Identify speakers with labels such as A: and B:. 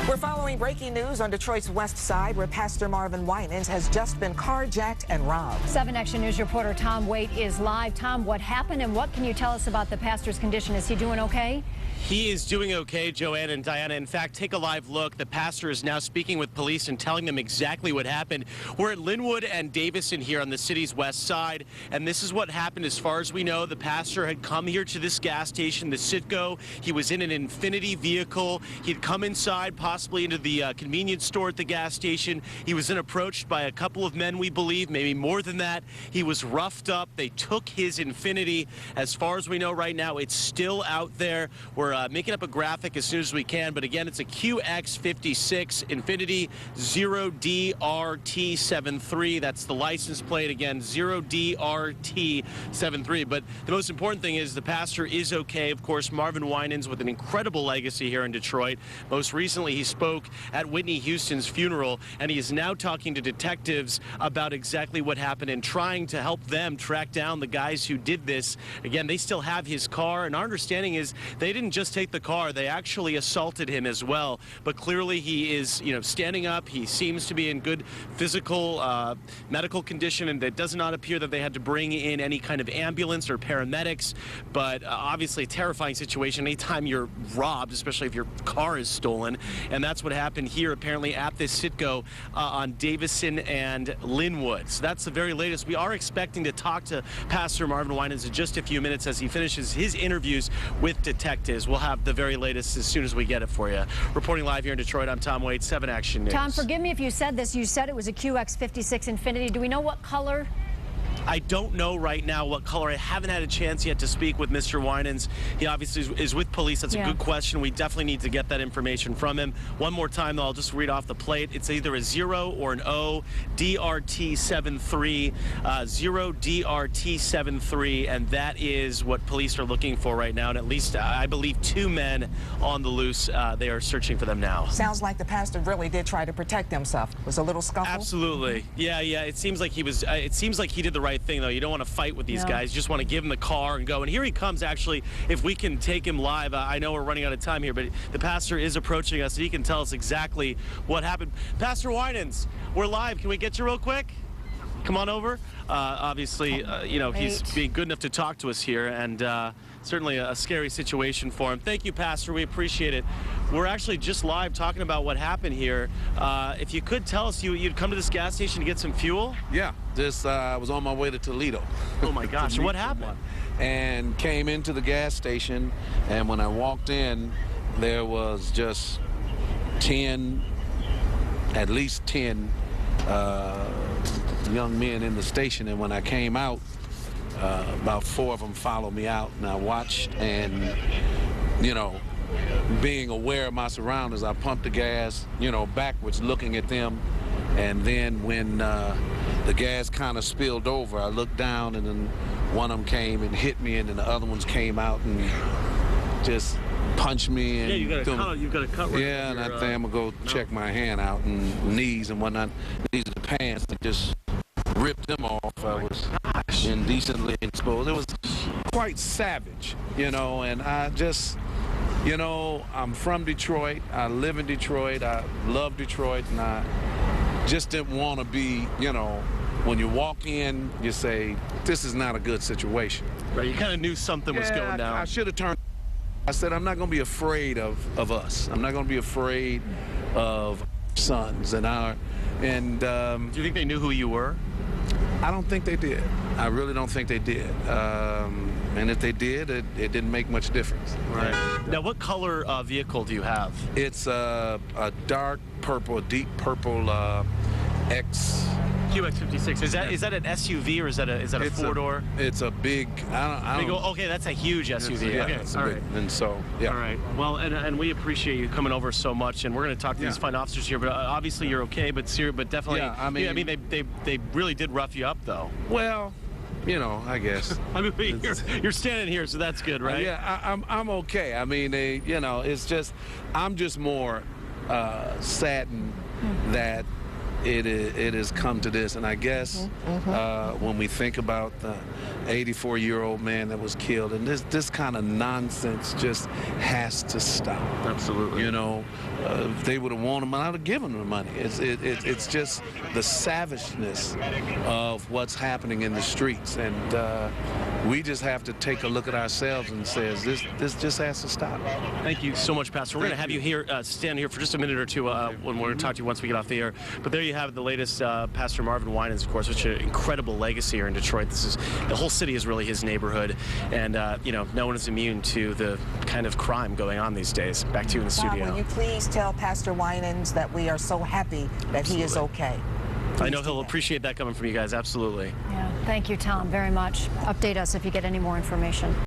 A: We're following breaking news on Detroit's West Side, where Pastor Marvin Winans has just been carjacked and robbed.
B: 7 Action News reporter Tom Waite is live. Tom, what happened and what can you tell us about the pastor's condition? Is he doing okay?
C: He is doing okay, Joanne and Diana. In fact, take a live look. The pastor is now speaking with police and telling them exactly what happened. We're at Linwood and Davison here on the city's west side, and this is what happened as far as we know. The pastor had come here to this gas station, the Citgo. He was in an Infinity vehicle. He'd come inside, possibly into the convenience store at the gas station. He was then approached by a couple of men, we believe, maybe more than that. He was roughed up. They took his Infinity. As far as we know right now, it's still out there. We're making up a graphic as soon as we can, but again, it's a QX56 Infinity 0DRT73. That's the license plate, again, 0DRT73. But the most important thing is the pastor is okay. Of course, Marvin Winans with an incredible legacy here in Detroit. Most recently, he spoke at Whitney Houston's funeral, and he is now talking to detectives about exactly what happened and trying to help them track down the guys who did this. Again, they still have his car, and our understanding is they didn't just take the car, they actually assaulted him as well. But clearly he is, standing up. He seems to be in good physical, medical condition, and it does not appear that they had to bring in any kind of ambulance or paramedics. But obviously a terrifying situation anytime you're robbed, especially if your car is stolen. And that's what happened here apparently at this Citgo on Davison and Linwood. So that's the very latest. We are expecting to talk to Pastor Marvin Winans in just a few minutes as he finishes his interviews with detectives. We'll have the very latest as soon as we get it for you. Reporting live here in Detroit, I'm Tom Waite, 7 Action News.
B: Tom, forgive me if you said this. You said it was a QX56 Infinity. Do we know what color?
C: I don't know right now what color. I haven't had a chance yet to speak with Mr. Winans. He obviously is with police. That's a good question. We definitely need to get that information from him. One more time, though, I'll just read off the plate. It's either a 0 or an O, DRT73, 0DRT73, and that is what police are looking for right now. And at least, I believe, 2 men on the loose. They are searching for them now.
A: Sounds like the pastor really did try to protect himself. Was a little scuffle?
C: Absolutely. Yeah. It seems like he was. It seems like he did the right thing, though. You don't want to fight with these guys. You just want to give him the car and go. And here he comes, actually. If we can take him live, I know we're running out of time here, but the pastor is approaching us, and he can tell us exactly what happened. Pastor Winans, we're live. Can we get you real quick? Come on over. Obviously, he's being good enough to talk to us here, and certainly a scary situation for him. Thank you, Pastor. We appreciate it. We're actually just live talking about what happened here. If you could tell us, you'd come to this gas station to get some fuel?
D: Yeah, I was on my way to Toledo.
C: Oh, my gosh. And what happened?
D: And came into the gas station, and when I walked in, there was just at least 10 young men in the station, and when I came out, about 4 of them followed me out, and I watched, and being aware of my surroundings, I pumped the gas, backwards, looking at them, and then when the gas kind of spilled over, I looked down, and then one of them came and hit me, and then the other ones came out and just punched me. And
C: you've got a cut right.
D: Yeah, and I think I'm gonna go check my hand out and knees and whatnot. These are the pants that just ripped them off. I was indecently exposed. It was quite savage, and I just, I'm from Detroit. I live in Detroit. I love Detroit, and I just didn't want to be, when you walk in, you say, this is not a good situation.
C: Right, you kind of knew something was going down.
D: I should have turned. I said, I'm not going to be afraid of us. I'm not going to be afraid of sons and our. And
C: do you think they knew who you were?
D: I don't think they did. I really don't think they did. And if they did, it didn't make much difference.
C: Right. Now, what color vehicle do you have?
D: It's a dark purple, a deep purple
C: QX56. Is that an SUV or is that a 4-door?
D: It's a big.
C: Okay, that's a huge SUV.
D: Yeah,
C: okay,
D: all right. And so, yeah.
C: All right. Well, and we appreciate you coming over so much, and we're going to talk to these fine officers here. But obviously, you're okay. But definitely. Yeah, I mean, they really did rough you up, though.
D: Well, I guess.
C: I mean, you're standing here, so that's good, right?
D: Yeah, I'm okay. I mean, it's just, I'm just more saddened that it has come to this. And I guess when we think about the 84-year-old man that was killed, and this kind of nonsense just has to stop.
C: Absolutely.
D: You know, if they would have wanted him, I'd have given them the money. It's just the savageness of what's happening in the streets, and we just have to take a look at ourselves and say, this just has to stop.
C: Thank you so much, Pastor. We're going to have you here, stand here for just a minute or two when we're going to talk to you once we get off the air. But there you have the latest, Pastor Marvin Winans, of course, which is an incredible legacy here in Detroit. The whole city is really his neighborhood, and you know, no one is immune to the kind of crime going on these days. Back to you in the studio.
A: Will you please tell Pastor Winans that we are so happy that he is okay?
C: I know he'll appreciate that coming from you guys. Absolutely.
B: Yeah. Thank you, Tom, very much. Update us if you get any more information.